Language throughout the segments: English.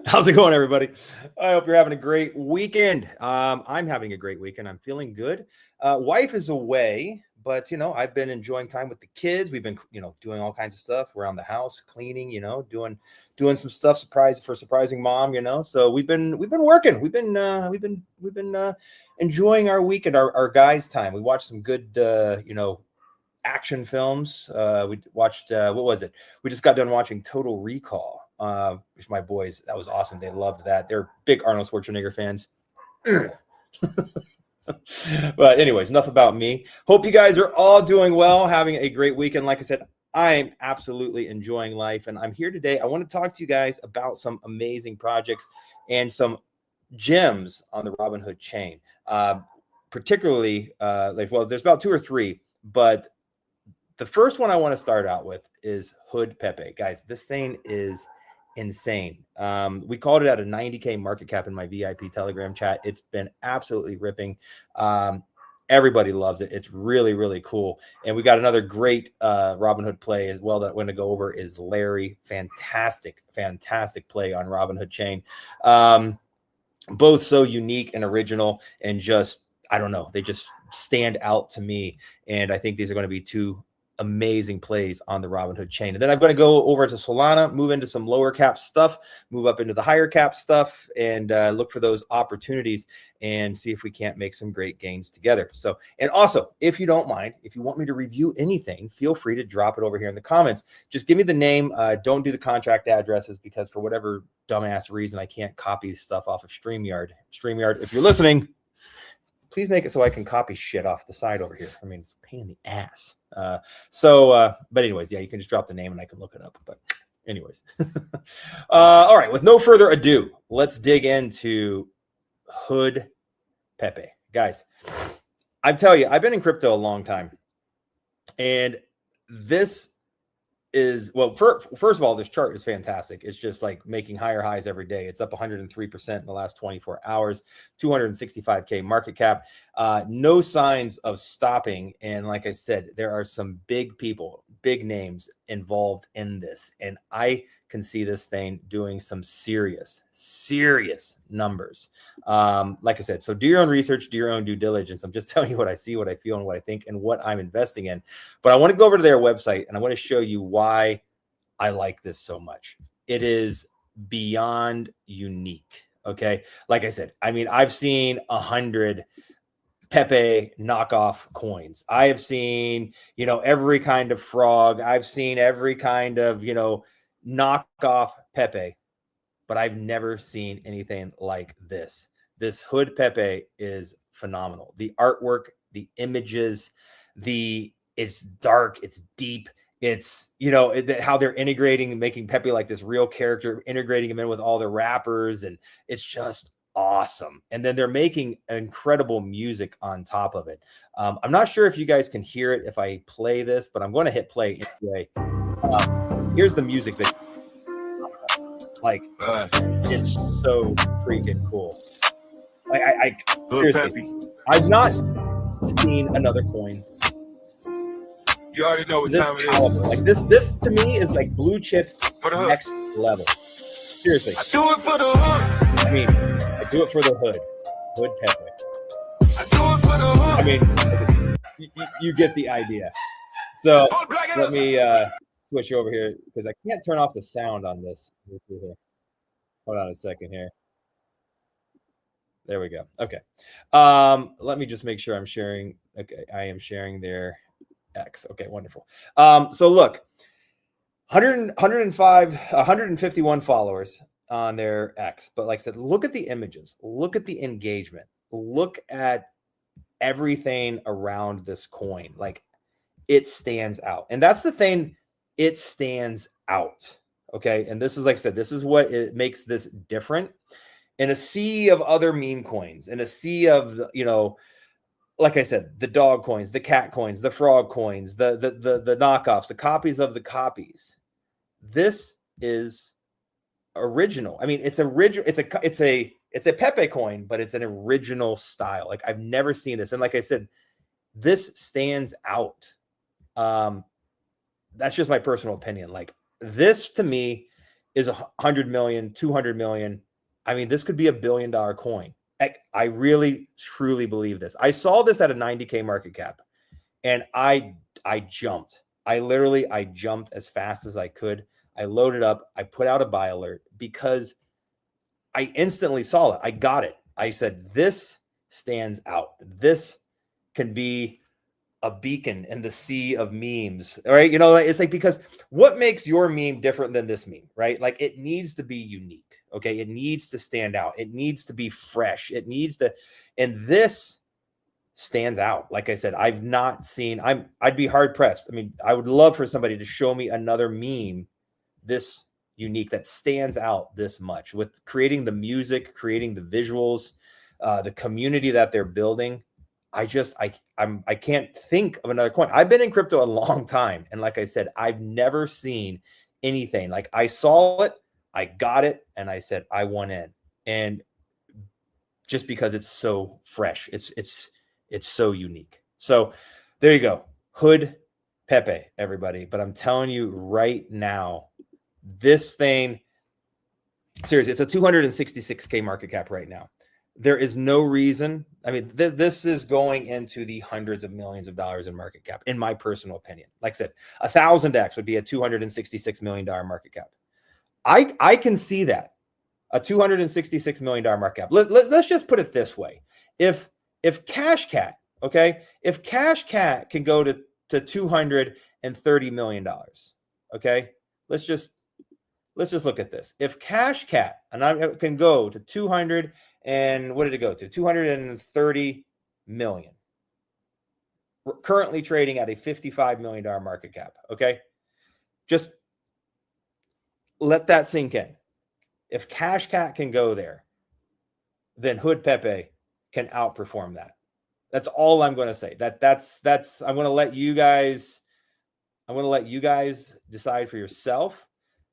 How's it going, everybody? I hope you're having a great weekend. I'm having a great weekend. I'm feeling good. Wife is away, but I've been enjoying time with the kids. We've been, doing all kinds of stuff around the house, cleaning, doing some stuff surprising mom, So we've been working. We've been enjoying our weekend, our guys' time. We watched some good, action films. We watched what was it? We just got done watching Total Recall. Which my boys, that was awesome. They loved that. They're big Arnold Schwarzenegger fans. But anyways, enough about me. Hope you guys are all doing well, having a great weekend. Like I said, I'm absolutely enjoying life, and I'm here today. I want to talk to you guys about some amazing projects and some gems on the Robin Hood chain. Particularly, there's about 2 or 3, but the first one I want to start out with is Hood Pepe. Guys, this thing is insane. We called it at a 90K market cap in my VIP Telegram chat. It's been absolutely ripping. Everybody loves it. It's really, really cool. And we got another great Robin Hood play as well that I'm going to go over is Larry. Fantastic play on Robin Hood chain. Both so unique and original, and just, I don't know, they just stand out to me. And I think these are going to be 2 amazing plays on the Robin Hood chain. And then I'm going to go over to Solana, move into some lower cap stuff, move up into the higher cap stuff, and look for those opportunities and see if we can't make some great gains together. So, and also, if you don't mind, if you want me to review anything, feel free to drop it over here in the comments. Just give me the name. Don't do the contract addresses, because for whatever dumbass reason, I can't copy stuff off of StreamYard. StreamYard, if you're listening, please make it so I can copy shit off the side over here. I mean, it's a pain in the ass. But anyways, yeah, you can just drop the name and I can look it up. But anyways, all right, with no further ado, let's dig into Hood Pepe. Guys, I tell you, I've been in crypto a long time, and this is, well, first of all, this chart is fantastic. It's just like making higher highs every day. It's up 103% in the last 24 hours, 265K market cap, no signs of stopping. And like I said, there are some big people, big names involved in this. And I can see this thing doing some serious numbers. Like I said, so do your own research, do your own due diligence. I'm just telling you what I see, what I feel, and what I think, and what I'm investing in. But I want to go over to their website, and I want to show you why I like this so much. It is beyond unique. Okay. Like I said, I mean, I've seen 100 Pepe knockoff coins. I have seen, every kind of frog. I've seen every kind of, knockoff Pepe, but I've never seen anything like this. This Hood Pepe is phenomenal. The artwork, the images, it's dark, it's deep. It's, how they're integrating and making Pepe like this real character, integrating him in with all the rappers, and it's just awesome. And then they're making incredible music on top of it. I'm not sure if you guys can hear it if I play this, but I'm going to hit play anyway. Here's the music that, like, it's so freaking cool. Like, I seriously, I've not seen another coin. You already know what this time it caliber. is. Like this to me is like blue chip next level. Seriously. I do it for the hood. I mean, I do it for the hood. Hood Pepe. I do it for the hood. I mean, you get the idea. So let me switch over here, because I can't turn off the sound on this. Hold on a second here. There we go. Okay. Let me just make sure I'm sharing. Okay, I am sharing their X. Okay, wonderful. So look, 151 followers on their X. But like I said, look at the images, look at the engagement, look at everything around this coin. Like, it stands out. And that's the thing, it stands out. Okay. And this is, like I said, this is what it makes this different in a sea of other meme coins, in a sea of, like I said, the dog coins, the cat coins, the frog coins, the knockoffs, the copies of the copies. This is original. I mean, it's original. It's a Pepe coin, but it's an original style. Like, I've never seen this. And like I said, this stands out. That's just my personal opinion. Like, this to me is 100 million, 200 million. I mean, this could be $1 billion coin. I really, truly believe this. I saw this at a 90K market cap, and I jumped. I jumped as fast as I could. I loaded up. I put out a buy alert because I instantly saw it. I got it. I said, this stands out. This can be a beacon in the sea of memes, right? You know, it's like, because what makes your meme different than this meme, right? Like, it needs to be unique. Okay. It needs to stand out. It needs to be fresh. It needs to, and this stands out. Like I said, I've not seen, I'd be hard pressed. I mean, I would love for somebody to show me another meme this unique that stands out this much, with creating the music, creating the visuals, the community that they're building. I can't think of another coin. I've been in crypto a long time, and like I said, I've never seen anything like, I saw it, I got it, and I said I want in. And just because it's so fresh, it's so unique. So there you go, Hood Pepe, everybody. But I'm telling you right now, this thing, seriously, it's a 266K market cap right now. There is no reason. I mean, this is going into the hundreds of millions of dollars in market cap, in my personal opinion. Like I said, 1,000x would be a $266 million market cap. I can see that, a $266 million market cap. Let's just put it this way. If Cash Cat, okay, if Cash Cat can go to $230 million, okay, let's just look at this. If Cash Cat and I can go to 200, and what did it go to? 230 million. We're currently trading at a $55 million market cap. Okay. Just let that sink in. If Cash Cat can go there, then Hood Pepe can outperform that. That's all I'm going to say. I'm going to let you guys decide for yourself.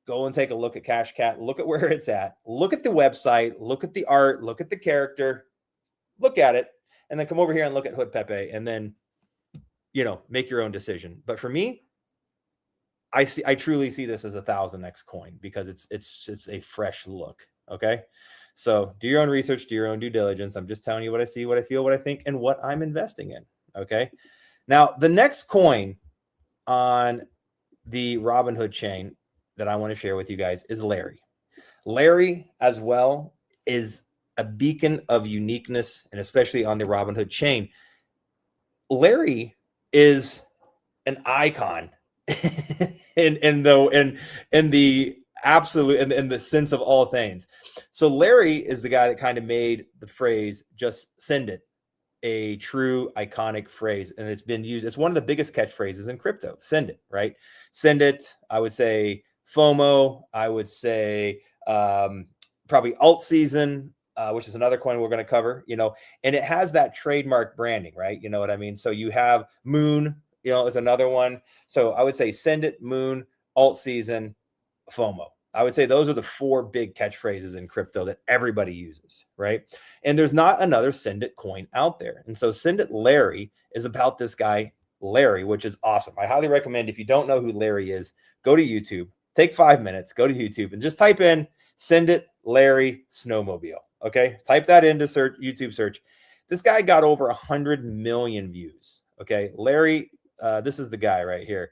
Go and take a look at Cash Cat. Look at where it's at. Look at the website. Look at the art. Look at the character. Look at it. And then come over here and look at Hood Pepe. And then, you know, make your own decision. But for me, I truly see this as a 1,000x coin, because it's a fresh look. Okay. So do your own research, do your own due diligence. I'm just telling you what I see, what I feel, what I think, and what I'm investing in. Okay. Now, the next coin on the Robin Hood chain that I want to share with you guys is Larry. Larry as well is a beacon of uniqueness, and especially on the Robin Hood chain. Larry is an icon in the absolute, in the sense of all things. So Larry is the guy that kind of made the phrase "just send it" a true iconic phrase, and it's been used. It's one of the biggest catchphrases in crypto. Send it, right? Send it. I would say FOMO. I would say probably ALTSZN, which is another coin we're going to cover. You know, and it has that trademark branding, right? You know what I mean? So you have Moon, you know, is another one. So I would say send it, Moon, ALTSZN, FOMO. I would say those are the 4 big catchphrases in crypto that everybody uses, right? And there's not another Send It coin out there. And so Send It Larry is about this guy, Larry, which is awesome. I highly recommend, if you don't know who Larry is, go to YouTube, take 5 minutes, go to YouTube and just type in Send It Larry Snowmobile. Okay. Type that into YouTube search. This guy got over 100 million views. Okay. Larry, this is the guy right here.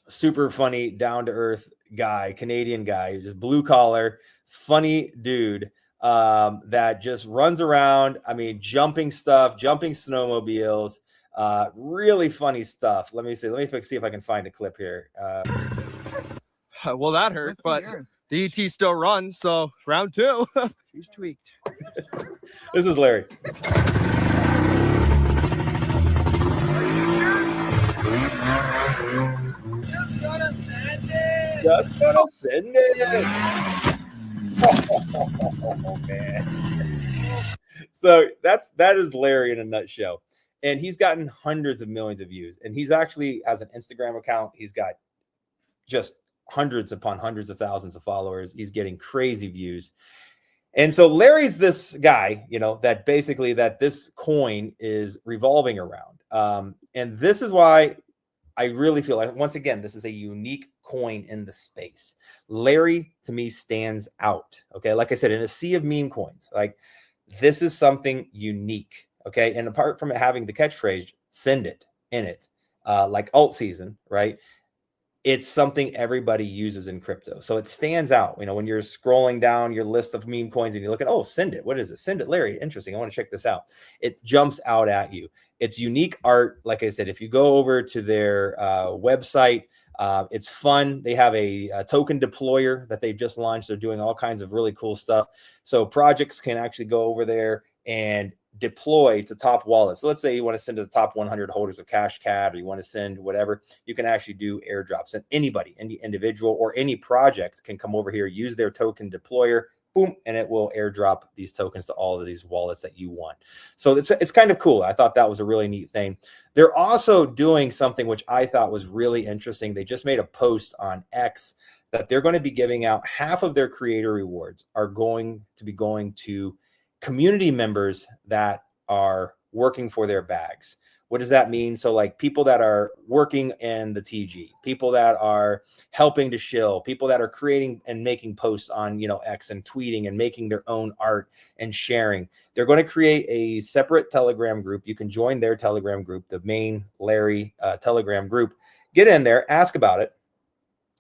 Super funny, down to earth guy, Canadian guy, just blue collar, funny dude that just runs around. I mean, jumping snowmobiles, really funny stuff. Let me see if I can find a clip here. Well, that hurt, but the ET still runs. So round 2. He's tweaked. This is Larry. Just gonna send it. Oh, man. So that is Larry in a nutshell. And he's gotten hundreds of millions of views. And he's actually has an Instagram account. He's got just hundreds upon hundreds of thousands of followers. He's getting crazy views. And so Larry's this guy, you know, that basically that this coin is revolving around. And this is why I really feel like, once again, this is a unique coin in the space. Larry, to me, stands out. Okay. Like I said, in a sea of meme coins, like this is something unique. Okay. And apart from it having the catchphrase, send it in it, like ALTSZN, right? It's something everybody uses in crypto. So it stands out. You know, when you're scrolling down your list of meme coins and you look at, oh, send it. What is it? Send it, Larry. Interesting. I want to check this out. It jumps out at you. It's unique art. Like I said, if you go over to their website, it's fun. They have a token deployer that they've just launched. They're doing all kinds of really cool stuff. So projects can actually go over there and deploy to top wallets. So let's say you want to send to the top 100 holders of Cash Cat, or you want to send whatever, you can actually do airdrops, and anybody, any individual or any project can come over here, use their token deployer, boom, and it will airdrop these tokens to all of these wallets that you want. So it's kind of cool. I thought that was a really neat thing. They're also doing something which I thought was really interesting. They just made a post on X that they're going to be giving out half of their creator rewards are going to be going to community members that are working for their bags. What does that mean? So like people that are working in the TG, people that are helping to shill, people that are creating and making posts on, you know, X and tweeting and making their own art and sharing. They're going to create a separate Telegram group. You can join their Telegram group, the main Larry Telegram group. Get in there, ask about it.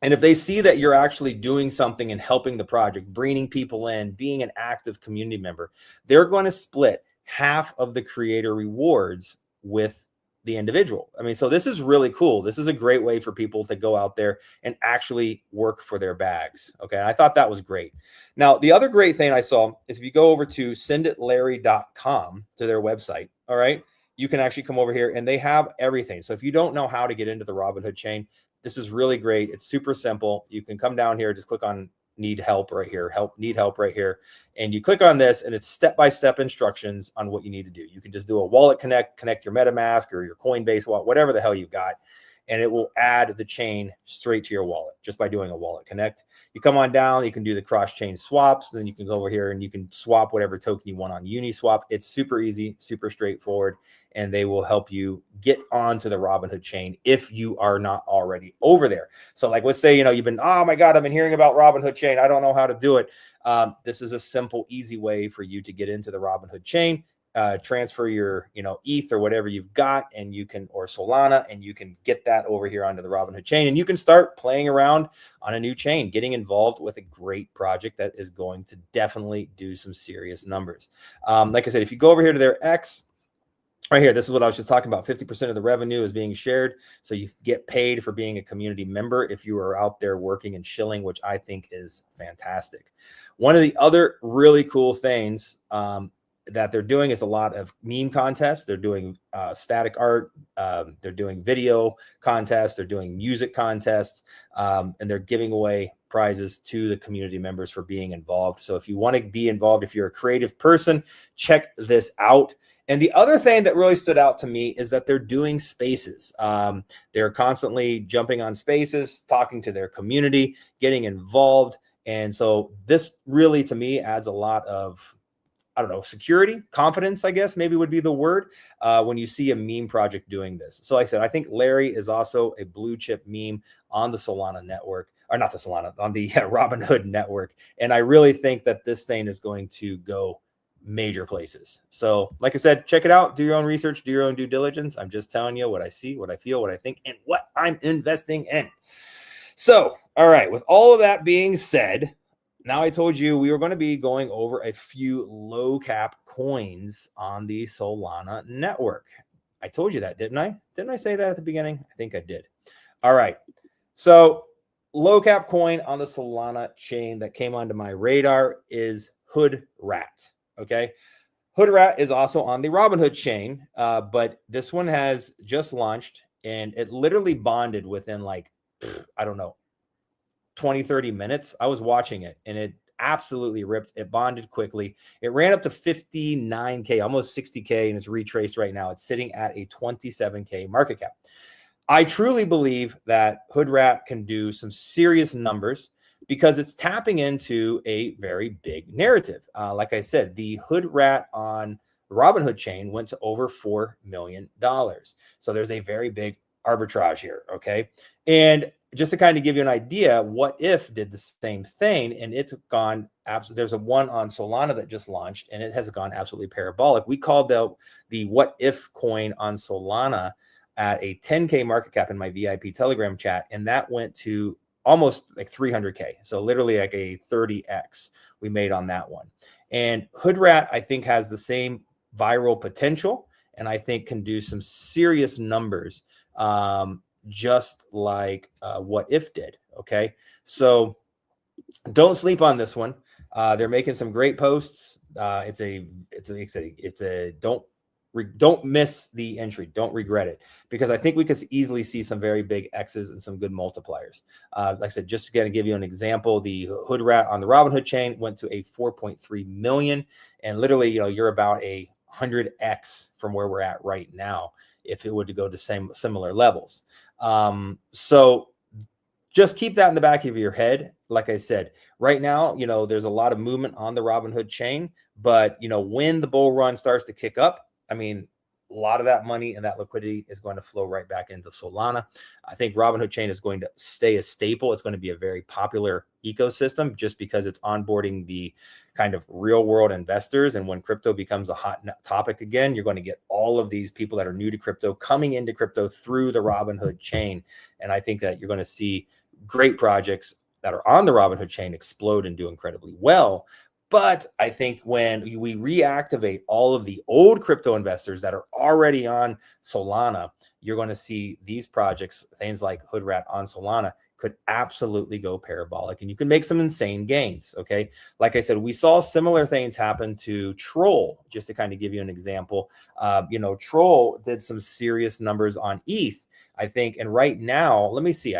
And if they see that you're actually doing something and helping the project, bringing people in, being an active community member, they're going to split half of the creator rewards with the individual. I mean, so this is really cool. This is a great way for people to go out there and actually work for their bags. Okay. I thought that was great. Now, the other great thing I saw is if you go over to senditlarry.com to their website, all right, you can actually come over here and they have everything. So if you don't know how to get into the Robinhood chain, this is really great. It's super simple. You can come down here, just click on need help right here, need help right here. And you click on this and it's step-by-step instructions on what you need to do. You can just do a wallet connect your MetaMask or your Coinbase wallet, whatever the hell you've got. And it will add the chain straight to your wallet just by doing a wallet connect. You come on down, you can do the cross-chain swaps. Then you can go over here and you can swap whatever token you want on Uniswap. It's super easy, super straightforward, and they will help you get onto the Robinhood chain if you are not already over there. So like, let's say, you know, you've been, oh my God, I've been hearing about Robinhood chain. I don't know how to do it. This is a simple, easy way for you to get into the Robinhood chain. Transfer your, you know, ETH or whatever you've got, and you can, or Solana, and you can get that over here onto the Robinhood chain, and you can start playing around on a new chain, getting involved with a great project that is going to definitely do some serious numbers. Like I said, if you go over here to their X, right here, this is what I was just talking about. 50% of the revenue is being shared. So you get paid for being a community member if you are out there working and shilling, which I think is fantastic. One of the other really cool things that they're doing is a lot of meme contests. They're doing static art. They're doing video contests. They're doing music contests. And they're giving away prizes to the community members for being involved. So if you want to be involved, if you're a creative person, check this out. And the other thing that really stood out to me is that they're doing spaces. They're constantly jumping on spaces, talking to their community, getting involved. And so this really, to me, adds a lot of, I don't know, security, confidence, I guess maybe would be the word, when you see a meme project doing this. So like I said, I think Larry is also a blue chip meme on the Solana network, or not the Solana, on the Robinhood network. And I really think that this thing is going to go major places. So like I said, check it out, do your own research, do your own due diligence. I'm just telling you what I see, what I feel, what I think, and what I'm investing in. So, all right, with all of that being said, now I told you we were going to be going over a few low cap coins on the Solana network. I told you that, didn't I? Didn't I say that at the beginning? I think I did. All right. So low cap coin on the Solana chain that came onto my radar is Hood Rat. Okay. Hood Rat is also on the Robinhood chain, but this one has just launched and it literally bonded within like, I don't know, 20, 30 minutes. I was watching it and it absolutely ripped. It bonded quickly. It ran up to 59K, almost 60K, and it's retraced right now. It's sitting at a 27K market cap. I truly believe that Hood Rat can do some serious numbers because it's tapping into a very big narrative. Like I said, the Hood Rat on Robinhood chain went to over $4 million. So there's a very big arbitrage here. Okay. And just to kind of give you an idea, what if did the same thing, and it's gone absolutely. There's a one on Solana that just launched, and it has gone absolutely parabolic. We called the what if coin on Solana at a 10K market cap in my VIP Telegram chat, and that went to almost like 300K. So literally like a 30x we made on that one. And Hood Rat, I think, has the same viral potential, and I think can do some serious numbers, just like what if did. Okay, so don't sleep on this one. They're making some great posts. It's a don't miss the entry. Don't regret it, because I think we could easily see some very big X's and some good multipliers. Like I said, just to give you an example, the Hood Rat on the Robin Hood chain went to a 4.3 million, and literally, you're about a 100x from where we're at right now if it would to go to similar levels. So just keep that in the back of your head. Like I said, right now, there's a lot of movement on the Robin Hood chain, but when the bull run starts to kick up, I mean, a lot of that money and that liquidity is going to flow right back into Solana. I think Robin Hood chain is going to stay a staple. It's going to be a very popular ecosystem just because it's onboarding the kind of real world investors. And when crypto becomes a hot topic again, you're going to get all of these people that are new to crypto coming into crypto through the Robin Hood chain. And I think that you're going to see great projects that are on the Robin Hood chain explode and do incredibly well. But I think when we reactivate all of the old crypto investors that are already on Solana, you're going to see these projects, things like Hood Rat on Solana, could absolutely go parabolic, and you can make some insane gains. Okay. Like I said, we saw similar things happen to Troll, just to kind of give you an example. Troll did some serious numbers on ETH, I think. And right now, let me see,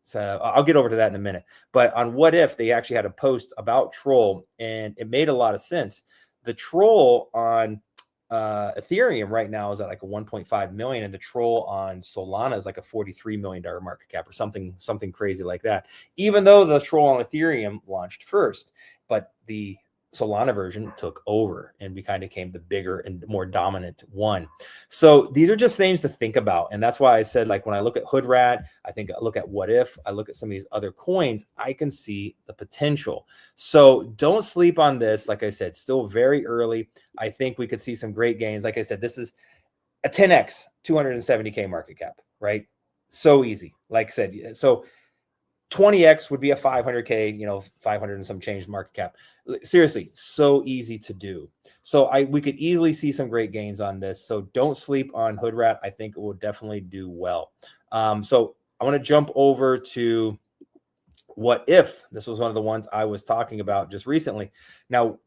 so I'll get over to that in a minute. But on what if, they actually had a post about Troll, and it made a lot of sense. The Troll on Ethereum right now is at like a 1.5 million, and the Troll on Solana is like a $43 million market cap or something crazy like that. Even though the Troll on Ethereum launched first, but the Solana version took over and became the bigger and more dominant one. So these are just things to think about. And that's why I said, like, when I look at Hood Rat, I look at what if, I look at some of these other coins, I can see the potential. So don't sleep on this. Like I said, still very early. I think we could see some great gains. Like I said, this is a 10x, 270K market cap, right? So easy. Like I said, so 20x would be a 500K, 500 and some change market cap. Seriously, so easy to do. So we could easily see some great gains on this. So don't sleep on Hood Rat. I think it will definitely do well. So I want to jump over to what if. This was one of the ones I was talking about just recently. Now,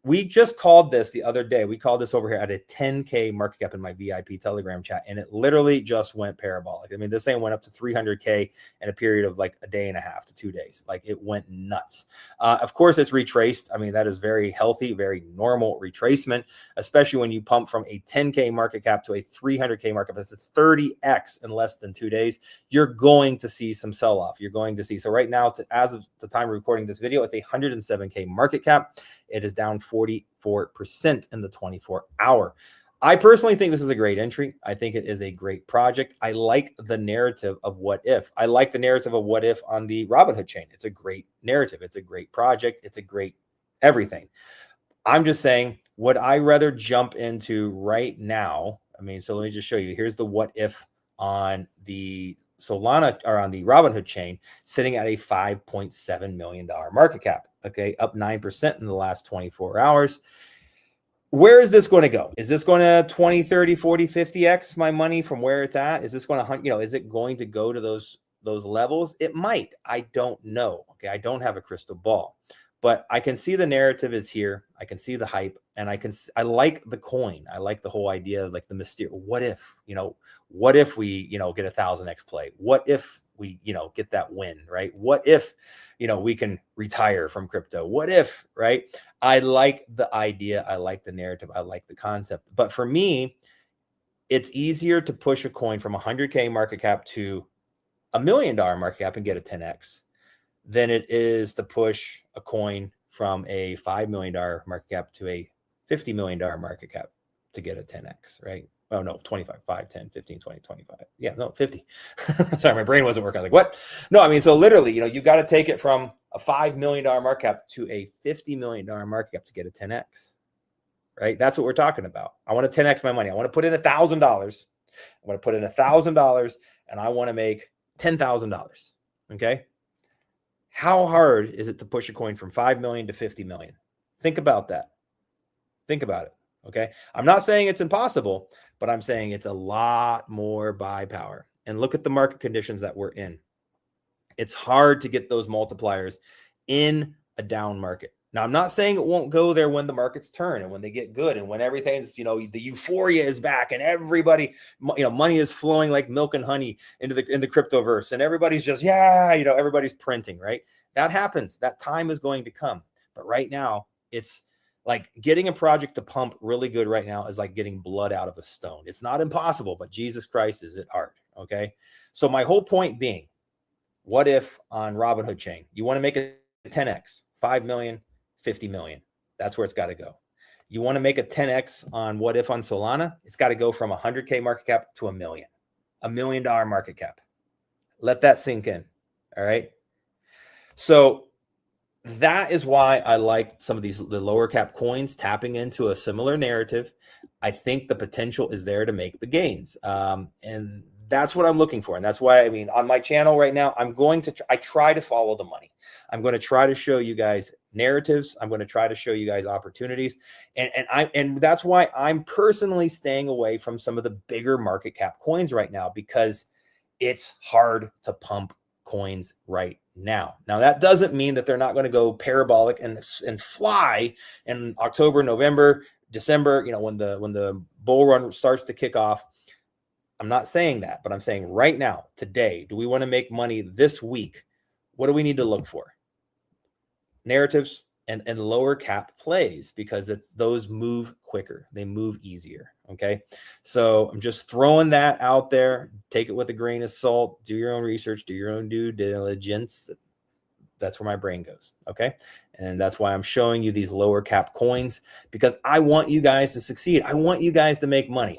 we just called this the other day. We called this over here at a 10K market cap in my VIP Telegram chat, and it literally just went parabolic. I mean, this thing went up to 300K in a period of like a day and a half to 2 days. Like, it went nuts. Of course, it's retraced. I mean, that is very healthy, very normal retracement, especially when you pump from a 10K market cap to a 300K market cap. That's a 30x in less than 2 days. You're going to see some sell-off. You're going to see. So right now, as of the time of recording this video, it's a 107K market cap. It is down 44% in the 24-hour. I personally think this is a great entry. I think it is a great project. I like the narrative of what if. I like the narrative of what if on the Robin Hood chain. It's a great narrative. It's a great project. It's a great everything. I'm just saying, would I rather jump into right now? I mean, so let me just show you. Here's the what if on the Solana, or on the Robin Hood chain, sitting at a $5.7 million market cap. Okay, up 9% in the last 24 hours. Where is this going to go? Is this going to 20, 30, 40, 50x my money from where it's at? Is this going to, is it going to go to those levels? It might. I don't know. Okay, I don't have a crystal ball, but I can see the narrative is here. I can see the hype, and I like the coin. I like the whole idea of like the mysterious. What if, what if we, get 1,000x play? What if we, get that win, right? What if, we can retire from crypto? What if, right? I like the idea. I like the narrative. I like the concept. But for me, it's easier to push a coin from 100K market cap to $1 million market cap and get a 10x than it is to push a coin from a $5 million market cap to a $50 million market cap to get a 10x, right? Oh no, 25, 5, 10, 15, 20, 25. Yeah, no, 50. Sorry, my brain wasn't working. I was like, what? No, I mean, so literally, you got to take it from a $5 million market cap to a $50 million market cap to get a 10x, right? That's what we're talking about. I want to 10x my money. I want to put in $1,000. I want to put in $1,000 and I want to make $10,000. Okay. How hard is it to push a coin from 5 million to 50 million? Think about that. Think about it. Okay. I'm not saying it's impossible, but I'm saying it's a lot more buy power. And look at the market conditions that we're in. It's hard to get those multipliers in a down market. Now, I'm not saying it won't go there when the markets turn and when they get good and when everything's, the euphoria is back and everybody, money is flowing like milk and honey in the cryptoverse and everybody's just, everybody's printing, right? That happens. That time is going to come. But right now, it's like getting a project to pump really good right now is like getting blood out of a stone. It's not impossible, but Jesus Christ, is it hard? Okay. So my whole point being, what if on Robin Hood chain, you want to make a 10x, 5 million, 50 million. That's where it's got to go. You want to make a 10x on what if on Solana, it's got to go from 100K market cap to $1 million market cap. Let that sink in. All right. So that is why I like some of the lower cap coins tapping into a similar narrative. I think the potential is there to make the gains. And that's what I'm looking for. And that's why, on my channel right now, I try to follow the money. I'm going to try to show you guys narratives. I'm going to try to show you guys opportunities. And that's why I'm personally staying away from some of the bigger market cap coins right now, because it's hard to pump coins right now. Now, that doesn't mean that they're not going to go parabolic and fly in October, November, December, when the bull run starts to kick off. I'm not saying that, but I'm saying right now, today, do we want to make money this week? What do we need to look for? Narratives and lower cap plays, because those move quicker. They move easier. Okay. So I'm just throwing that out there. Take it with a grain of salt. Do your own research. Do your own due diligence. That's where my brain goes. Okay. And that's why I'm showing you these lower cap coins, because I want you guys to succeed. I want you guys to make money.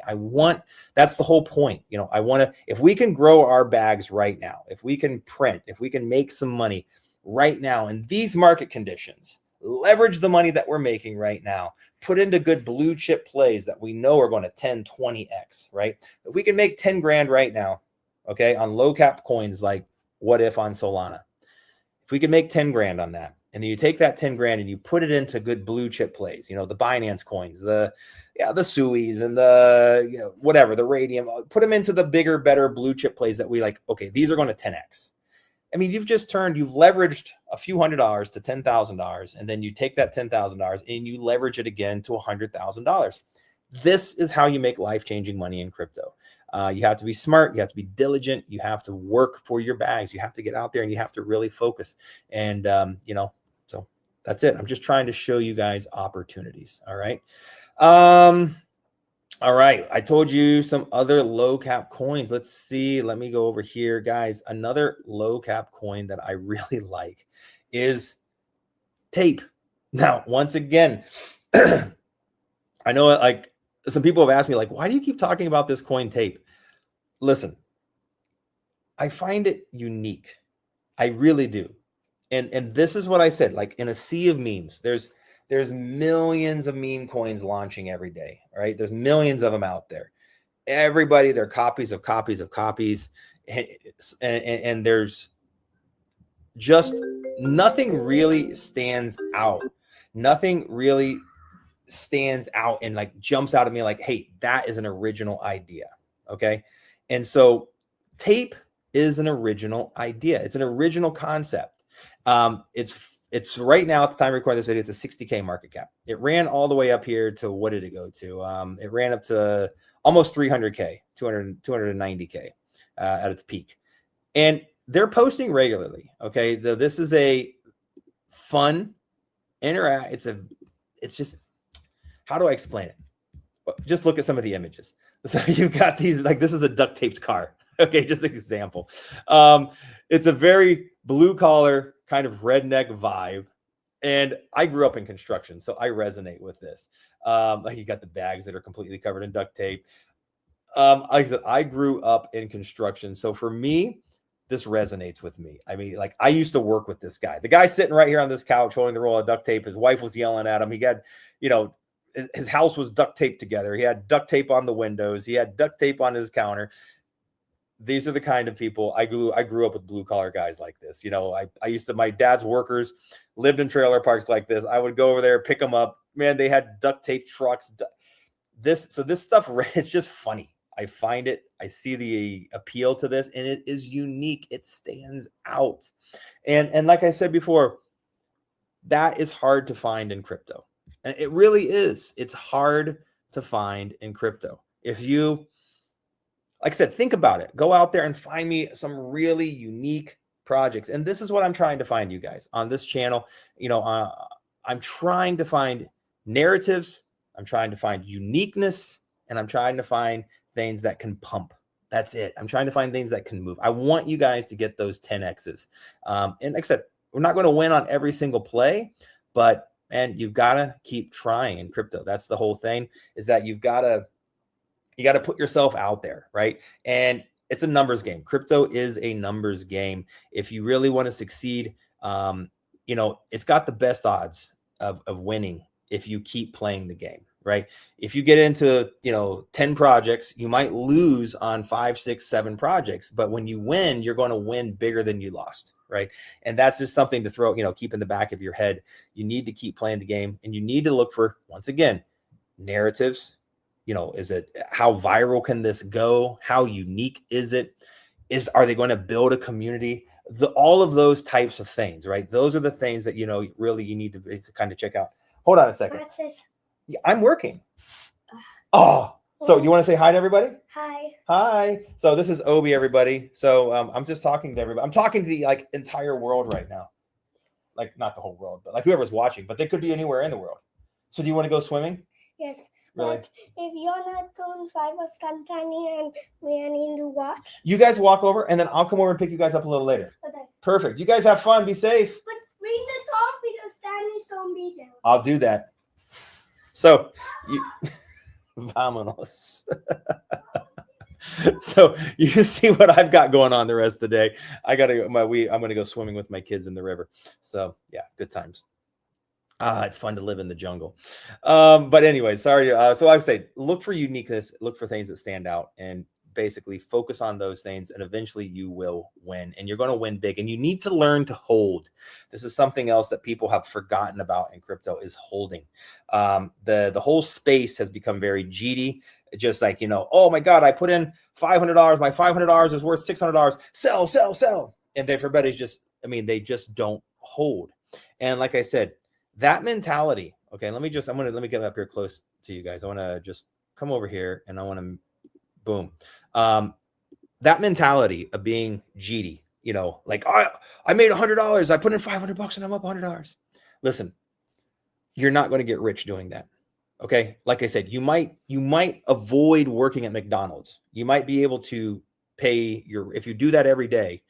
That's the whole point. If we can grow our bags right now, if we can print, if we can make some money right now in these market conditions, leverage the money that we're making right now, put into good blue chip plays that we know are going to 10, 20x, right? If we can make 10 grand right now, okay, on low cap coins like what if on Solana, if we can make 10 grand on that, and then you take that 10 grand and you put it into good blue chip plays, the Binance coins, the Sui's and the, whatever, the Radium, put them into the bigger, better blue chip plays that we like, okay, these are going to 10x. You've leveraged a few $100s to $10,000, and then you take that $10,000 and you leverage it again to $100,000. This is how you make life-changing money in crypto. You have to be smart. You have to be diligent. You have to work for your bags. You have to get out there and you have to really focus. And, so that's it. I'm just trying to show you guys opportunities. All right. All right. I told you some other low cap coins. Let's see. Let me go over here, guys. Another low cap coin that I really like is tape. Now, once again, I know like some people have asked me, like, why do you keep talking about this coin tape? Listen, I find it unique. I really do. And this is what I said, like in a sea of memes, there's millions of meme coins launching every day. All right. There's millions of them out there. Everybody, they're copies of copies of copies. And there's just nothing really stands out. Nothing really stands out and like jumps out at me like, hey, that is an original idea. Okay. And so tape is an original idea. It's an original concept. It's right now at the time of recording this video, it's a 60K market cap. It ran all the way up here to, what did it go to? It ran up to almost 300K, 290K at its peak. And they're posting regularly. Okay. So this is a fun it's just, how do I explain it? Just look at some of the images. So you've got these, like, this is a duct taped car. Okay. Just an example. It's a very blue collar kind of redneck vibe. And I grew up in construction, so I resonate with this. Like, you got the bags that are completely covered in duct tape. Like I said, I grew up in construction. So for me, this resonates with me. I mean, like I used to work with this guy. The guy sitting right here on this couch holding the roll of duct tape. His wife was yelling at him. He got, you know, his house was duct taped together. He had duct tape on the windows. He had duct tape on his counter. These are the kind of people I grew up with, blue collar guys like this. You know, I used to, my dad's workers lived in trailer parks like this. I would go over there, pick them up. Man, they had duct tape trucks. This stuff, it's just funny. I find it, I see the appeal to this, and it is unique. It stands out. And like I said before, that is hard to find in crypto. And it really is. It's hard to find in crypto. If you, like I said, think about it. Go out there and find me some really unique projects. And this is what I'm trying to find, you guys, on this channel. You know, I'm trying to find narratives. I'm trying to find uniqueness, and I'm trying to find things that can pump. That's it. I'm trying to find things that can move. I want you guys to get those 10Xs. And like I said, we're not going to win on every single play, but man, you've got to keep trying in crypto. That's the whole thing, is that you got to put yourself out there, right? And it's a numbers game. Crypto is a numbers game. If you really want to succeed, you know, it's got the best odds of winning if you keep playing the game, right? If you get into, you know, 10 projects, you might lose on 5, 6, 7 projects, but when you win, you're going to win bigger than you lost, right? And that's just something to throw, you know, keep in the back of your head. You need to keep playing the game, and you need to look for, once again, narratives. You know, is it, how viral can this go? How unique is it? Are they going to build a community? All of those types of things, right? Those are the things that, you know, really you need to kind of check out. Hold on a second. Yeah, I'm working. Oh, so you want to say hi to everybody? Hi. Hi. So this is Obi, everybody. So I'm just talking to everybody. I'm talking to the like entire world right now. Like not the whole world, but like whoever's watching, but they could be anywhere in the world. So do you want to go swimming? Yes. Really? But if you're not going 5 or stand here and we need to watch. You guys walk over, and then I'll come over and pick you guys up a little later. Okay. Perfect. You guys have fun. Be safe. But read the talk because Stanley's don't be there. I'll do that. So you Vamonos. So you see what I've got going on the rest of the day. I'm gonna go swimming with my kids in the river. So yeah, good times. It's fun to live in the jungle. But anyway, sorry. So I would say look for uniqueness, look for things that stand out, and basically focus on those things, and eventually you will win, and you're going to win big. And you need to learn to hold. This is something else that people have forgotten about in crypto, is holding. The whole space has become very GD. Just like, you know, oh my God, I put in $500. My $500 is worth $600. Sell, sell, sell. And everybody's just, I mean, they just don't hold. And like I said, that mentality. Okay, let me get up here close to you guys. I want to just come over here, and I want to, boom. That mentality of being GD, you know, like I made $100. I put in $500 and I'm up $100. Listen, you're not going to get rich doing that. Okay, like I said, you might avoid working at McDonald's. You might be able to pay if you do that every day,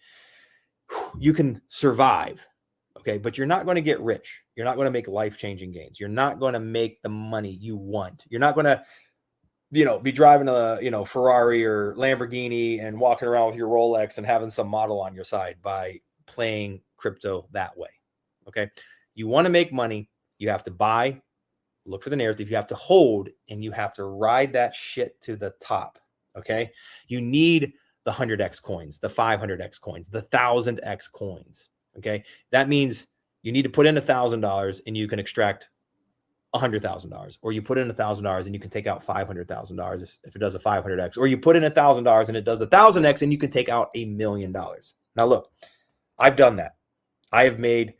you can survive. Okay, but you're not going to get rich. You're not going to make life-changing gains. You're not going to make the money you want. You're not going to, you know, be driving a, you know, Ferrari or Lamborghini and walking around with your Rolex and having some model on your side by playing crypto that way. Okay, you want to make money. You have to buy, look for the narrative. You have to hold, and you have to ride that shit to the top. Okay, you need the 100x coins, the 500x coins, the 1000x coins. Okay, that means you need to put in $1,000 and you can extract $100,000, or you put in $1,000 and you can take out $500,000 if it does a 500x, or you put in $1,000 and it does 1,000x and you can take out $1 million. Now look, I've done that. I've made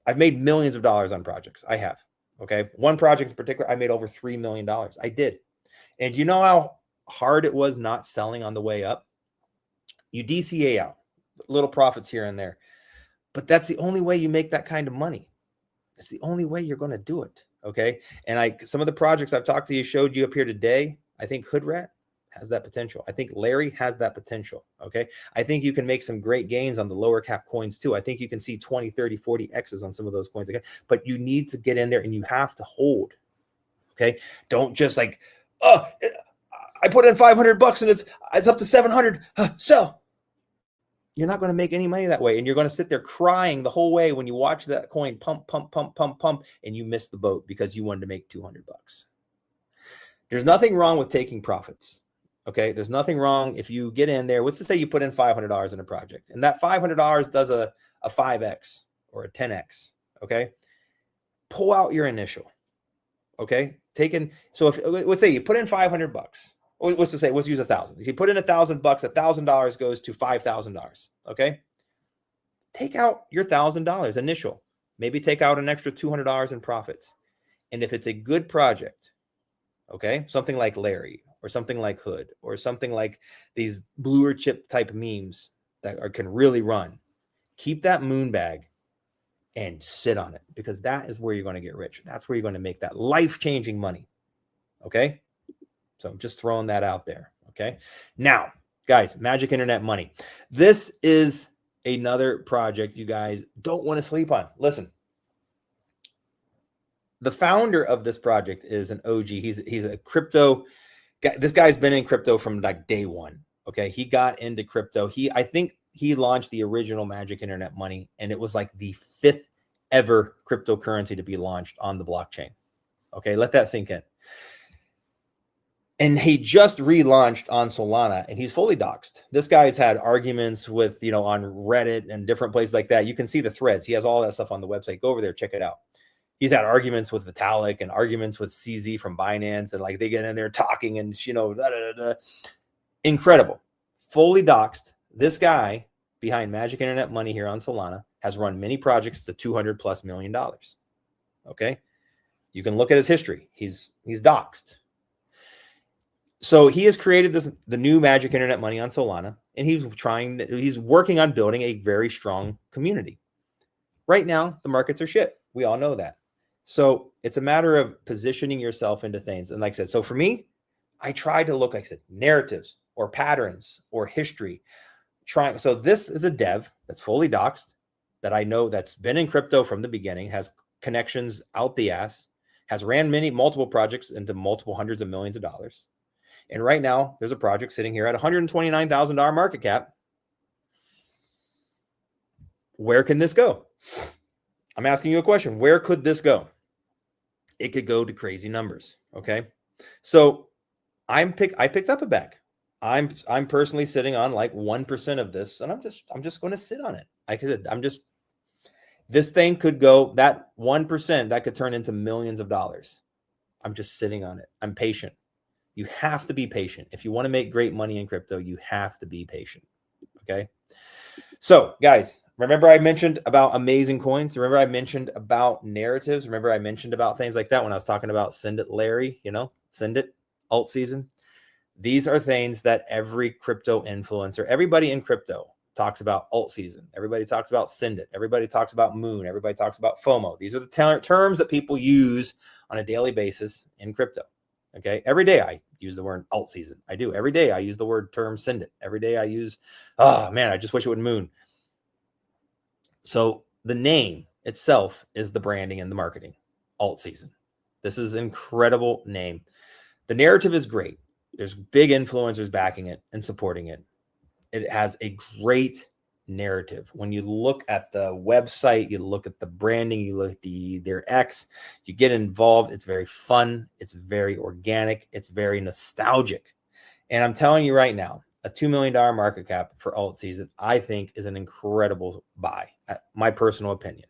millions of dollars on projects. I have. Okay, one project in particular, I made over $3 million. I did. And you know how hard it was not selling on the way up? You DCA out, little profits here and there. But that's the only way you make that kind of money. It's the only way you're going to do it. Okay. And some of the projects I've talked to you, showed you up here today, I think Hood Rat has that potential. I think Larry has that potential. Okay. I think you can make some great gains on the lower cap coins too. I think you can see 20, 30, 40 X's on some of those coins again, but you need to get in there and you have to hold. Okay. Don't just like, oh, I put in $500 and it's up to 700. Sell. You're not going to make any money that way. And you're going to sit there crying the whole way when you watch that coin pump, and you miss the boat because you wanted to make $200. There's nothing wrong with taking profits. Okay. There's nothing wrong if you get in there. Let's just say you put in $500 in a project and that $500 does a 5X or a 10X. Okay. Pull out your initial. Okay. So if let's say you put in $500. Let's just say, let's use 1,000. If you put in $1,000, $1,000 goes to $5,000. Okay. Take out your $1,000 initial, maybe take out an extra $200 in profits. And if it's a good project, okay, something like Larry or something like Hood or something like these bluer chip type memes that can really run, keep that moon bag and sit on it, because that is where you're going to get rich. That's where you're going to make that life-changing money. Okay. So I'm just throwing that out there. Okay. Now, guys, Magic Internet Money. This is another project you guys don't want to sleep on. Listen, the founder of this project is an OG. He's a crypto guy. This guy's been in crypto from like day one. Okay. He got into crypto. I think he launched the original Magic Internet Money, and it was like the 5th ever cryptocurrency to be launched on the blockchain. Okay. Let that sink in. And he just relaunched on Solana, and he's fully doxxed. This guy's had arguments with, on Reddit and different places like that. You can see the threads. He has all that stuff on the website. Go over there, check it out. He's had arguments with Vitalik and arguments with CZ from Binance, and like they get in there talking and, incredible. Fully doxxed. This guy behind Magic Internet Money here on Solana has run many projects to $200+ million. Okay. You can look at his history. He's doxxed. So he has created the new Magic Internet Money on Solana, and he's working on building a very strong community. Right now, the markets are shit. We all know that. So it's a matter of positioning yourself into things. And like I said, so for me, I try to look, like I said, narratives or patterns or history. So this is a dev that's fully doxxed, that I know that's been in crypto from the beginning, has connections out the ass, has ran multiple projects into multiple hundreds of millions of dollars. And right now, there's a project sitting here at $129,000 market cap. Where can this go? I'm asking you a question. Where could this go? It could go to crazy numbers. Okay. So I picked up a bag. I'm personally sitting on like 1% of this, and I'm just going to sit on it. This thing could go, that 1%, that could turn into millions of dollars. I'm just sitting on it. I'm patient. You have to be patient. If you want to make great money in crypto, you have to be patient. Okay. So guys, remember I mentioned about amazing coins. Remember I mentioned about narratives. Remember I mentioned about things like that when I was talking about Send It Larry, Send It, ALTSZN. These are things that every crypto influencer, everybody in crypto talks about. ALTSZN. Everybody talks about Send It. Everybody talks about Moon. Everybody talks about FOMO. These are the terms that people use on a daily basis in crypto. Okay. Every day I use the word ALTSZN. I do. Every day I use the word term Send It. Every day I use, oh man, I just wish it would Moon. So the name itself is the branding and the marketing. ALTSZN. This is an incredible name. The narrative is great. There's big influencers backing it and supporting it. It has a great narrative. When you look at the website, you look at the branding, you look at their X, you get involved. It's very fun. It's very organic. It's very nostalgic. And I'm telling you right now, a $2 million market cap for ALTSZN, I think, is an incredible buy, my personal opinion.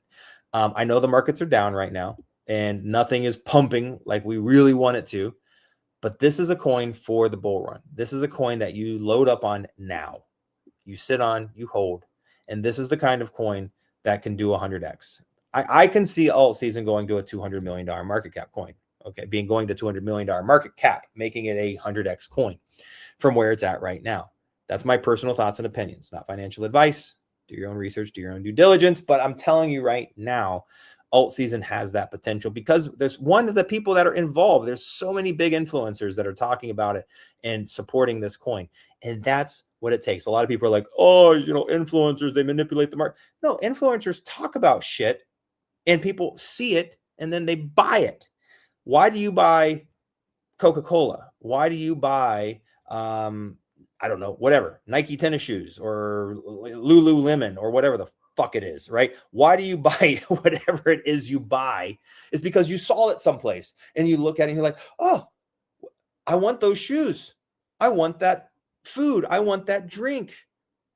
I know the markets are down right now and nothing is pumping like we really want it to, but this is a coin for the bull run. This is a coin that you load up on now. You sit on, you hold, and this is the kind of coin that can do 100x. I can see ALTSZN going to a $200 million market cap coin. Okay, going to $200 million market cap, making it a 100x coin from where it's at right now. That's my personal thoughts and opinions, not financial advice. Do your own research, do your own due diligence. But I'm telling you right now, ALTSZN has that potential because there's one of the people that are involved. There's so many big influencers that are talking about it and supporting this coin. And that's what it takes. A lot of people are like, oh, influencers, they manipulate the market. No, influencers talk about shit and people see it and then they buy it. Why do you buy Coca-Cola? Why do you buy, I don't know, whatever, Nike tennis shoes or Lululemon or whatever the fuck it is, right? Why do you buy whatever it is you buy? Is because you saw it someplace and you look at it and you're like, oh, I want those shoes. I want that food. I want that drink,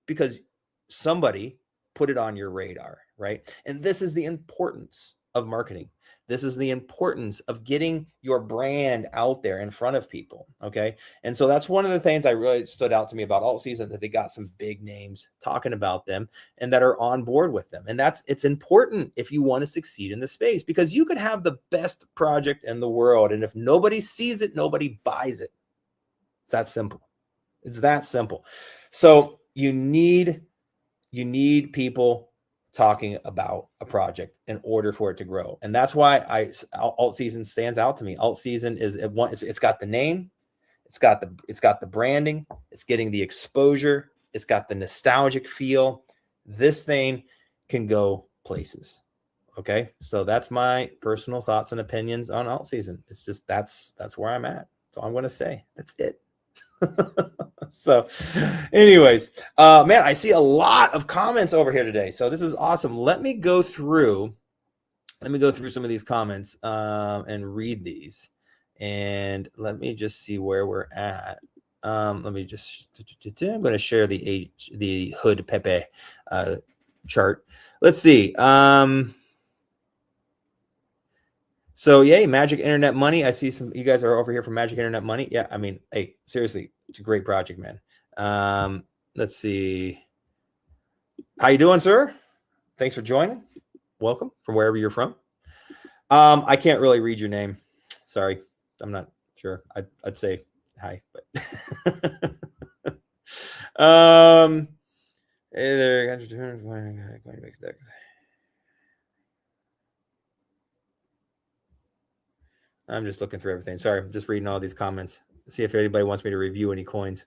because somebody put it on your radar, right? And this is the importance of marketing. This is the importance of getting your brand out there in front of people, okay? And so that's one of the things that really stood out to me about ALTSZN, that they got some big names talking about them and that are on board with them. And it's important if you want to succeed in the space, because you could have the best project in the world, and if nobody sees it, nobody buys it. It's that simple. It's that simple. So you need people talking about a project in order for it to grow. And that's why ALTSZN stands out to me. ALTSZN it's got the name, it's got the branding, it's getting the exposure, it's got the nostalgic feel. This thing can go places. Okay. So that's my personal thoughts and opinions on ALTSZN. It's just, that's where I'm at. That's all I'm going to say. That's it. So anyways, man, I see a lot of comments over here today, so this is awesome. Let me go through some of these comments and read these, and let me just see where we're at. Let me just, I'm going to share the Hood Pepe chart. Let's see. So yay, Magic Internet Money. I see some, you guys are over here for Magic Internet Money. Yeah, I mean, hey, seriously, it's a great project, man. Let's see. How you doing, sir? Thanks for joining. Welcome from wherever you're from. I can't really read your name. Sorry, I'm not sure. I'd say hi, but hey there. I'm just looking through everything. Sorry, I'm just reading all these comments. See if anybody wants me to review any coins.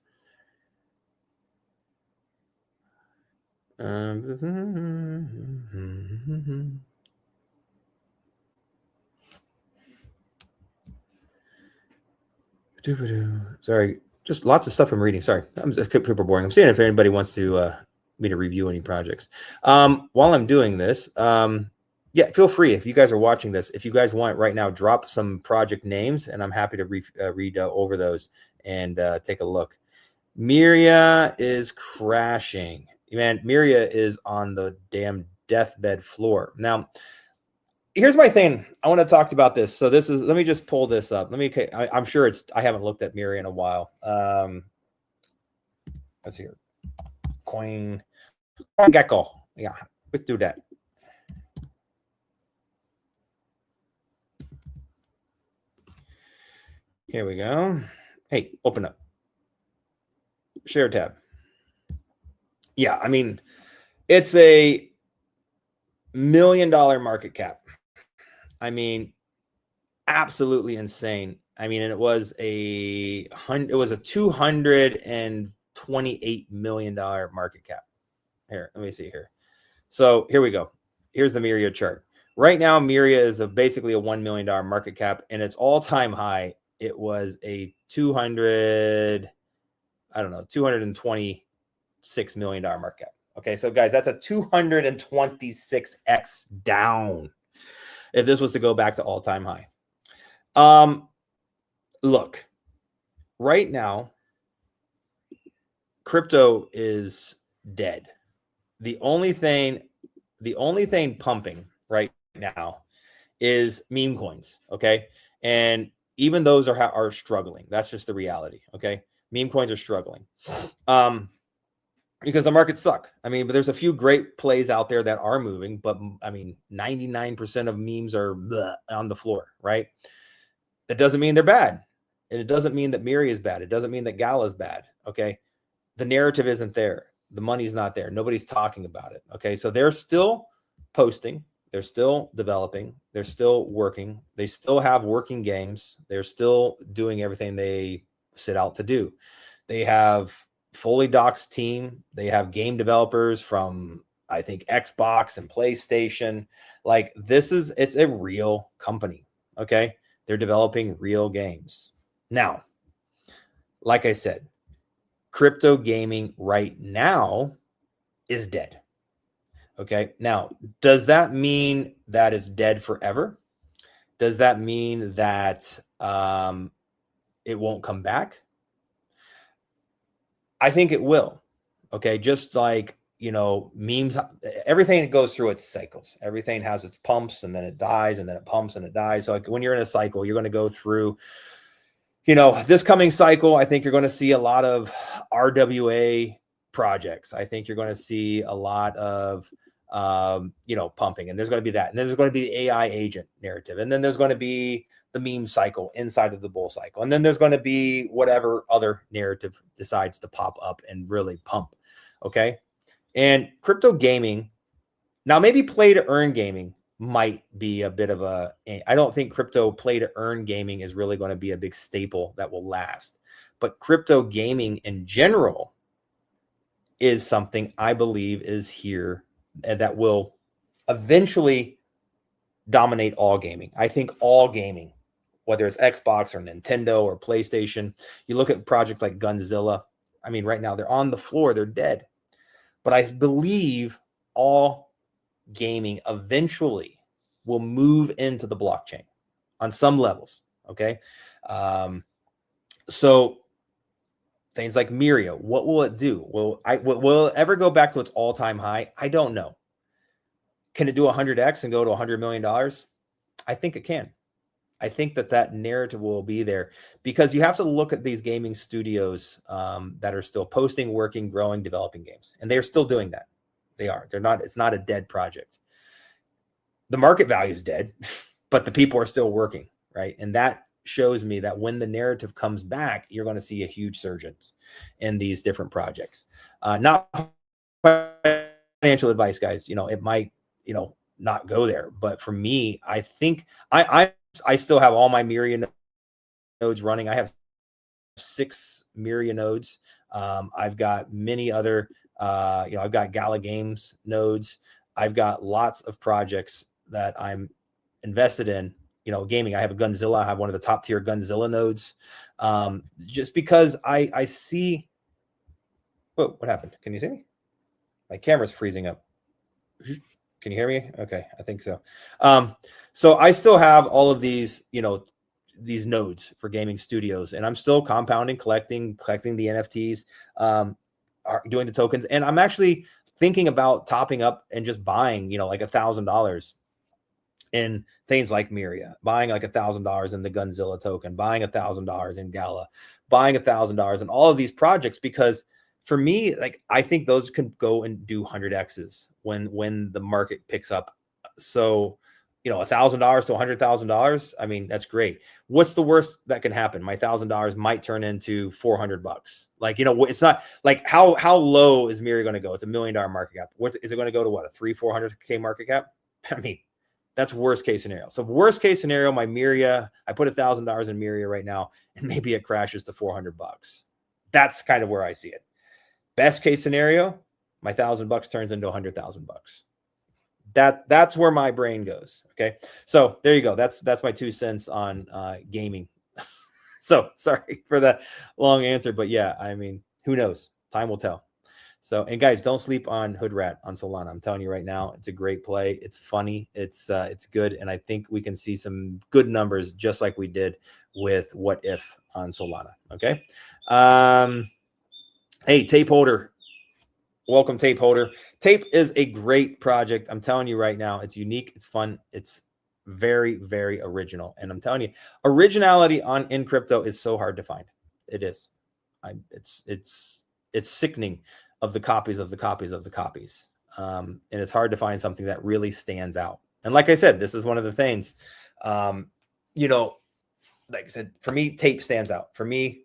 Sorry, just lots of stuff I'm reading. Sorry, I'm just super boring. I'm seeing if anybody wants to me to review any projects. While I'm doing this, yeah, feel free, if you guys are watching this, if you guys want right now, drop some project names, and I'm happy to read over those and take a look. Miria is crashing. Man, Miria is on the damn deathbed floor. Now, here's my thing. I want to talk about this. So this is, let me just pull this up. I'm sure I haven't looked at Miria in a while. Let's see here. Coin Gecko. Yeah, let's do that. Here we go. Hey, open up. Share tab. Yeah, I mean, it's a $1 million market cap. I mean, absolutely insane. I mean, and it was a $228 million market cap. Here, let me see here. So here we go. Here's the Miria chart. Right now, Miria is basically a $1 million market cap, and its all-time high, it was a $226 million market cap. Okay, so guys, that's a 226x down if this was to go back to all-time high. Look, right now, crypto is dead. The only thing pumping right now is meme coins. Okay, and even those are struggling. That's just the reality. Okay, meme coins are struggling because the markets suck. I mean, but there's a few great plays out there that are moving, but I mean, 99% of memes are on the floor, right? That doesn't mean they're bad, and it doesn't mean that Miria is bad. It doesn't mean that Gala is bad. Okay, the narrative isn't there. The money's not there. Nobody's talking about it. Okay, so they're still posting. They're still developing. They're still working. They still have working games. They're still doing everything they set out to do. They have fully doxed team. They have game developers from, I think, Xbox and PlayStation. Like, it's a real company. Okay, they're developing real games. Now, like I said, crypto gaming right now is dead. Okay. Now, does that mean that it's dead forever? Does that mean that it won't come back? I think it will. Okay. Just like, you know, memes, everything goes through its cycles. Everything has its pumps and then it dies and then it pumps and it dies. So like when you're in a cycle, you're going to go through, you know, this coming cycle. I think you're going to see a lot of RWA projects. I think you're going to see a lot of, you know, pumping, and there's going to be that. And then there's going to be the AI agent narrative. And then there's going to be the meme cycle inside of the bull cycle. And then there's going to be whatever other narrative decides to pop up and really pump. Okay. And crypto gaming, now maybe play to earn gaming might be a bit of a, I don't think crypto play to earn gaming is really going to be a big staple that will last. But crypto gaming in general is something I believe is here and that will eventually dominate all gaming. I think all gaming, whether it's Xbox or Nintendo or PlayStation, you look at projects like Gunzilla. I mean, right now they're on the floor, they're dead. But I believe all gaming eventually will move into the blockchain on some levels. Okay. So things like Miria, what will it do? Will it ever go back to its all-time high? I don't know. Can it do 100x and go to $100 million? I think it can. I think that narrative will be there because you have to look at these gaming studios that are still posting, working, growing, developing games. And they're still doing that. They are. They're not. It's not a dead project. The market value is dead, but the people are still working, right? And that shows me that when the narrative comes back, you're going to see a huge surge in these different projects. Not financial advice, guys. You know, it might, you know, not go there. But for me, I think I still have all my Miria nodes running. I have 6 Miria nodes. I've got many other, you know, I've got Gala Games nodes. I've got lots of projects that I'm invested in, you know, gaming. I have a Gunzilla. I have one of the top tier Gunzilla nodes. Just because I see, whoa, what happened? Can you see me? My camera's freezing up. Can you hear me? Okay, I think so. So I still have all of these, you know, these nodes for gaming studios, and I'm still compounding, collecting the NFTs, doing the tokens, and I'm actually thinking about topping up and just buying, you know, like $1,000 in things like Miria, buying like $1,000 in the Gunzilla token, buying $1,000 in Gala, buying $1,000 in all of these projects, because for me, like, I think those can go and do 100x's when the market picks up. So, you know, $1,000 to $100,000. I mean, that's great. What's the worst that can happen? My $1,000 might turn into $400. Like, you know, it's not like how low is Miria going to go? It's $1 million market cap. What is it going to go to? What, a 300-400K market cap? I mean, that's worst case scenario. So worst case scenario, my Miria, I put $1,000 in Miria right now, and maybe it crashes to $400. That's kind of where I see it. Best case scenario, my $1,000 turns into $100,000. That's where my brain goes. Okay. So there you go. That's my 2 cents on gaming. So sorry for the long answer, but yeah, I mean, who knows? Time will tell. So, and guys, don't sleep on Hood Rat on Solana. I'm telling you right now, it's a great play. It's funny. It's good. And I think we can see some good numbers just like we did with What If on Solana. Okay. Hey, Tape Holder. Welcome, Tape Holder. Tape is a great project. I'm telling you right now, it's unique. It's fun. It's very, very original. And I'm telling you, originality in crypto is so hard to find. It is. It's sickening of the copies of the copies of the copies. And it's hard to find something that really stands out. And like I said, this is one of the things, you know, like I said, for me, Tape stands out. For me,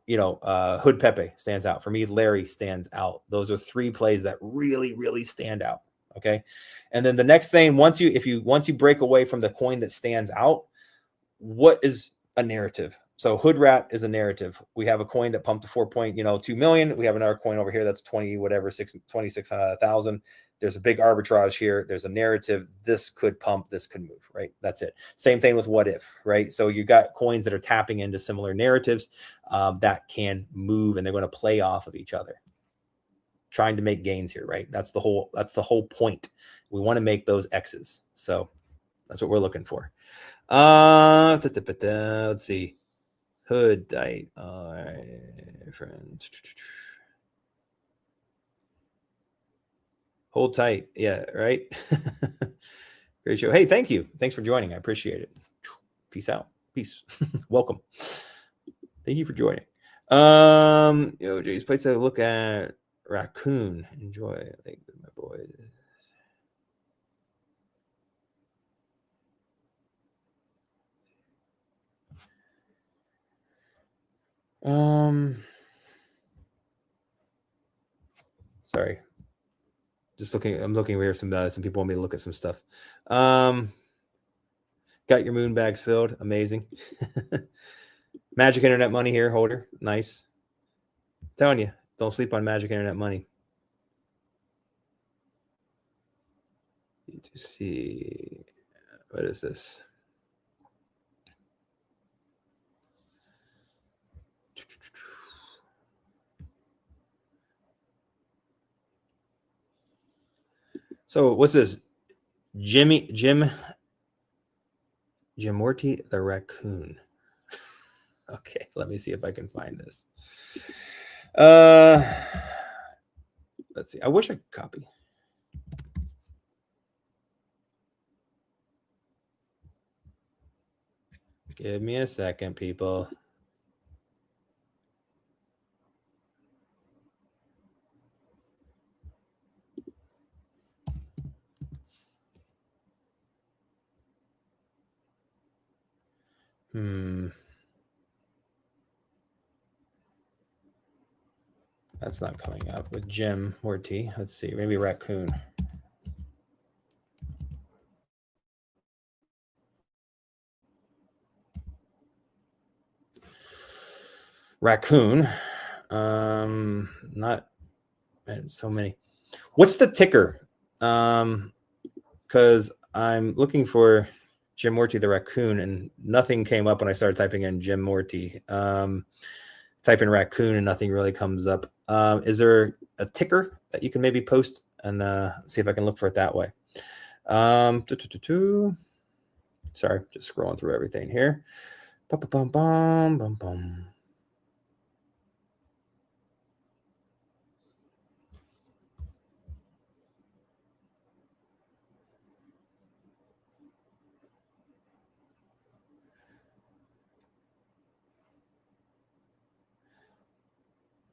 you know, Hood Pepe stands out. For me, Larry stands out. Those are 3 plays that really, really stand out. Okay. And then the next thing, once you break away from the coin that stands out, what is a narrative? So Hood Rat is a narrative. We have a coin that pumped to 4.2 million. We have another coin over here that's 26,000. There's a big arbitrage here. There's a narrative. This could pump, this could move, right? That's it. Same thing with what if, right? So you got coins that are tapping into similar narratives that can move, and they're going to play off of each other, trying to make gains here, right? That's the whole point. We want to make those X's. So that's what we're looking for. Let's see. Hood Rat. All right, friends. Hold tight. Yeah, right. Great show. Hey, thank you. Thanks for joining. I appreciate it. Peace out. Peace. Welcome. Thank you for joining. Jay's place to look at raccoon. Enjoy. I think my boy. Sorry. Just looking. I'm looking where some people want me to look at some stuff. Got your moon bags filled. Amazing. Magic Internet money here, holder. Nice. Telling you, don't sleep on Magic Internet money. Need to see. What is this? So what's this? Jim Morty the raccoon. Okay, let me see if I can find this. Let's see. I wish I could copy. Give me a second, people. That's not coming up with Jim Morty. Let's see. Maybe raccoon. Raccoon. Not and so many. What's the ticker? Because I'm looking for Jim Morty the raccoon, and nothing came up when I started typing in Jim Morty. Type in raccoon, and nothing really comes up. Is there a ticker that you can maybe post and see if I can look for it that way? Sorry, just scrolling through everything here.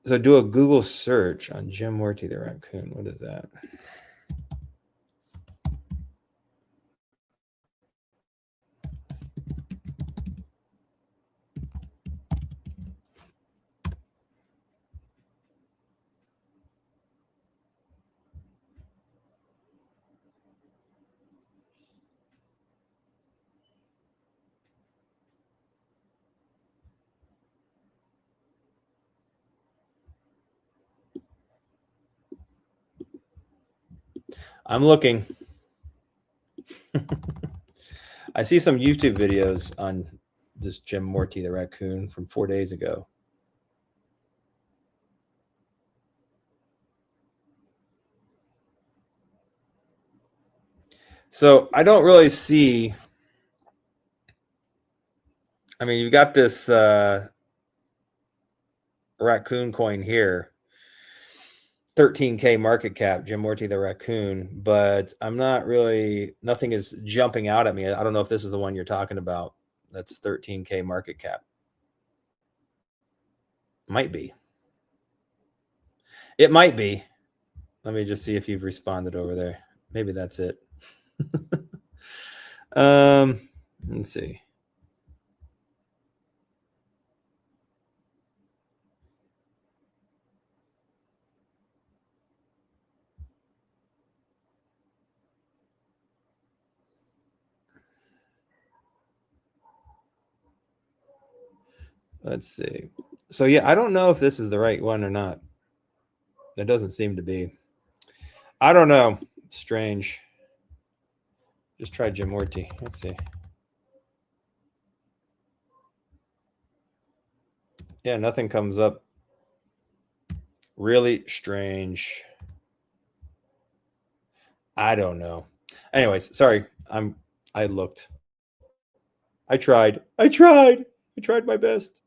So do a Google search on Jim Morty the raccoon. What is that? I'm looking. I see some YouTube videos on this Jim Morty the raccoon from 4 days ago. So I don't really see. I mean, you've got this raccoon coin here. 13K market cap, Jim Morty the raccoon, but I'm not really, nothing is jumping out at me. I don't know if this is the one you're talking about. That's 13K market cap. Might be. It might be. Let me just see if you've responded over there. Maybe that's it. Let's see. Let's see. So yeah, I don't know if this is the right one or not. It doesn't seem to be. I don't know. Strange. Just try Jim Morty. Let's see. Yeah, nothing comes up. Really strange. I don't know. Anyways, sorry. I looked. I tried my best.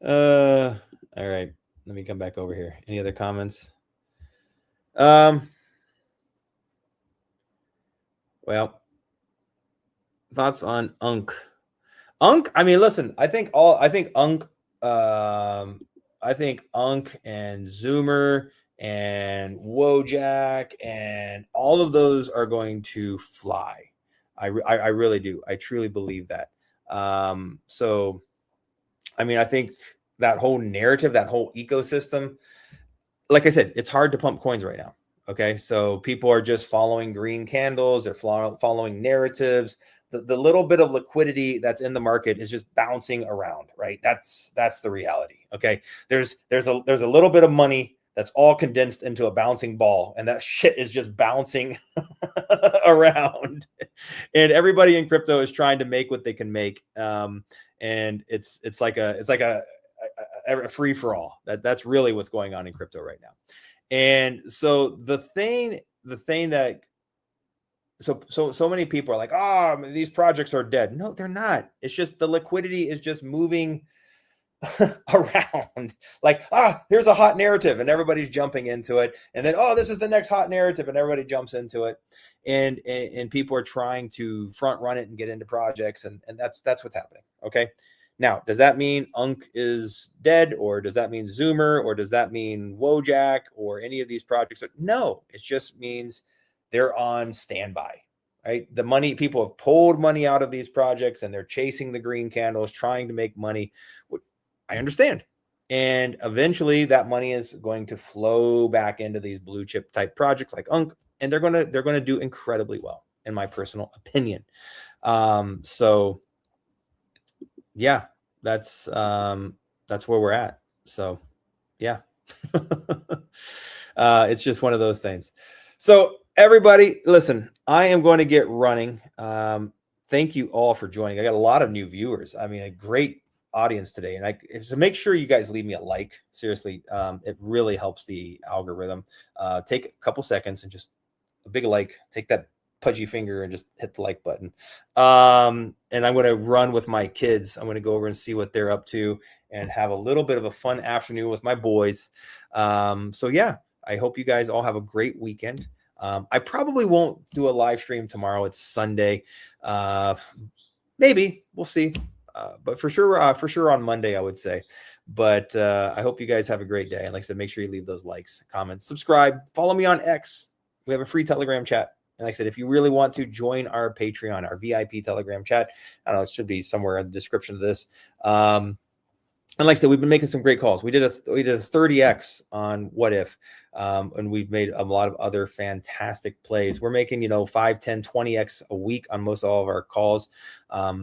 All right. Let me come back over here. Any other comments? Well, thoughts on UNC. UNC, I mean, listen, I think UNC and Zoomer and Wojak and all of those are going to fly. I really do. I truly believe that. So, I mean, I think that whole narrative, that whole ecosystem, like I said, it's hard to pump coins right now. Okay. So people are just following green candles. They're following narratives. The little bit of liquidity that's in the market is just bouncing around, right? That's the reality. Okay. There's a little bit of money that's all condensed into a bouncing ball, and that shit is just bouncing around. And everybody in crypto is trying to make what they can make. And it's like a free for all. That's really what's going on in crypto right now. And so the thing that so many people are like, oh, these projects are dead. No, they're not. It's just the liquidity is just moving around. Like, here's a hot narrative, and everybody's jumping into it. And then, this is the next hot narrative, and everybody jumps into it. And people are trying to front run it and get into projects, and that's what's happening. Okay. Now, does that mean UNC is dead, or does that mean Zoomer, or does that mean Wojak, or any of these projects? No, it just means they're on standby, right? The money, people have pulled money out of these projects, and they're chasing the green candles, trying to make money. I understand. And eventually that money is going to flow back into these blue chip type projects like UNC, and they're going to do incredibly well, in my personal opinion. So yeah, that's where we're at. So yeah, it's just one of those things. So everybody, listen, I am going to get running. Thank you all for joining. I got a lot of new viewers. I mean, a great audience today. And so make sure you guys leave me a like. Seriously, it really helps the algorithm. Take a couple seconds and just a big like. Take that pudgy finger and just hit the like button. And I'm going to run with my kids. I'm going to go over and see what they're up to and have a little bit of a fun afternoon with my boys. So yeah, I hope you guys all have a great weekend. I probably won't do a live stream tomorrow. It's Sunday. Maybe we'll see. But for sure on Monday, I would say. But I hope you guys have a great day. And like I said, make sure you leave those likes, comments, subscribe, follow me on X. We have a free Telegram chat. And like I said, if you really want to join our Patreon, our VIP Telegram chat, I don't know, it should be somewhere in the description of this. And like I said, we've been making some great calls. We did a 30X on What If, and we've made a lot of other fantastic plays. We're making, 5, 10, 20X a week on most all of our calls.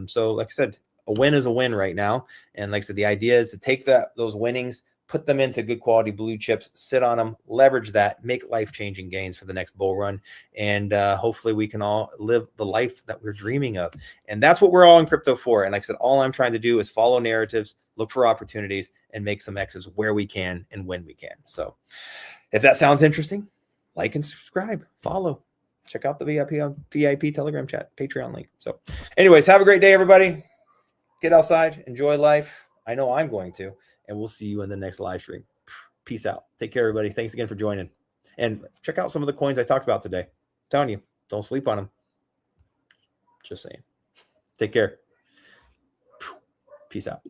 So like I said, a win is a win right now. And like I said, the idea is to take those winnings, put them into good quality blue chips, sit on them, leverage that, make life-changing gains for the next bull run. And hopefully we can all live the life that we're dreaming of. And that's what we're all in crypto for. And like I said, all I'm trying to do is follow narratives, look for opportunities, and make some X's where we can and when we can. So if that sounds interesting, like and subscribe, follow, check out the VIP Telegram chat, Patreon link. So anyways, have a great day, everybody. Get outside, enjoy life. I know I'm going to, and we'll see you in the next live stream. Peace out. Take care, everybody. Thanks again for joining. And check out some of the coins I talked about today. I'm telling you, don't sleep on them. Just saying. Take care. Peace out.